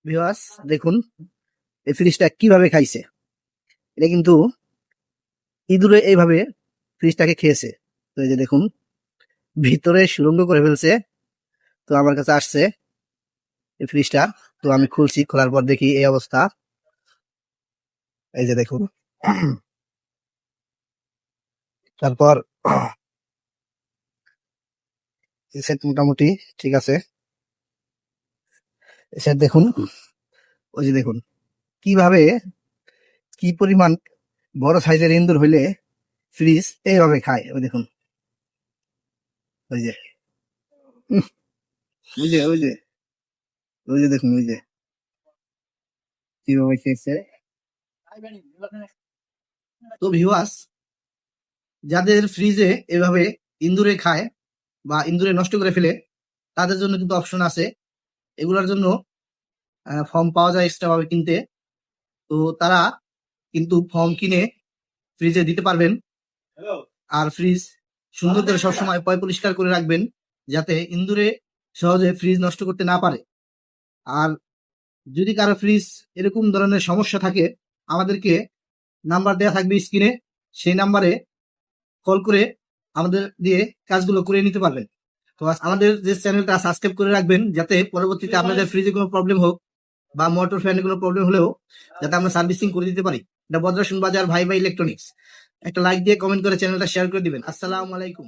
Viewers দেখুন এই ফ্রিজটা কিভাবে খাইছে। এটা কিন্তু ইঁদুরে এইভাবে ফ্রিজটাকে খেয়েছে। তো এই যে দেখুন ভিতরে সুরঙ্গ করে ফেলছে। তো আমার কাছে আসছে এই ফ্রিজটা, তো আমি খুলছি, খোলার পর দেখি এই অবস্থা। এই যে দেখুন তারপর এই সেট মোটামুটি ঠিক আছে। এই সেট দেখুন, ওই যে দেখুন কিভাবে, কি পরিমাণ বড় সাইজের ইন্দুর হইলে ফ্রিজ এইভাবে খায়। ওই দেখুন, ওই যে উহ, ওই যে ওই যে ওই যে দেখুন, ওই যে কিভাবে খেয়েছে। তো ভিউয়ার্স, যাদের ফ্রিজে এভাবে ইন্দুরে খায় বা ইন্দুরে নষ্ট করে ফেলে, তাদের জন্য কিন্তু অপশন আছে। এগুলোর জন্য ফর্ম পাওয়া যায় এক্সট্রা ভাবে কিনতে। তো তারা কিন্তু ফর্ম কিনে ফ্রিজে দিতে পারবেন। আর ফ্রিজ সুন্দর করে সবসময় পরিষ্কার করে রাখবেন, যাতে ইন্দুরে সহজে ফ্রিজ নষ্ট করতে না পারে। আর যদি কারো ফ্রিজ এরকম ধরনের সমস্যা থাকে, আমাদেরকে নাম্বার দেওয়া থাকবে স্ক্রিনে, সেই নাম্বারে কল করে আমাদের দিয়ে কাজগুলো করে নিতে পারবেন। তো আমাদের যে চ্যানেলটা সাবস্ক্রাইব করে রাখবেন, যাতে পরবর্তীতে আপনাদের ফ্রিজে কোনো প্রবলেম হোক বা মোটর ফ্যানে কোনো প্রবলেম হলেও যাতে আমরা সার্ভিসিং করে দিতে পারি। এটা বদ্রাসুন বাজার ভাই ভাই ইলেকট্রনিক্স। একটা লাইক দিয়ে কমেন্ট করে চ্যানেলটা শেয়ার করে দিবেন। আসসালামু আলাইকুম।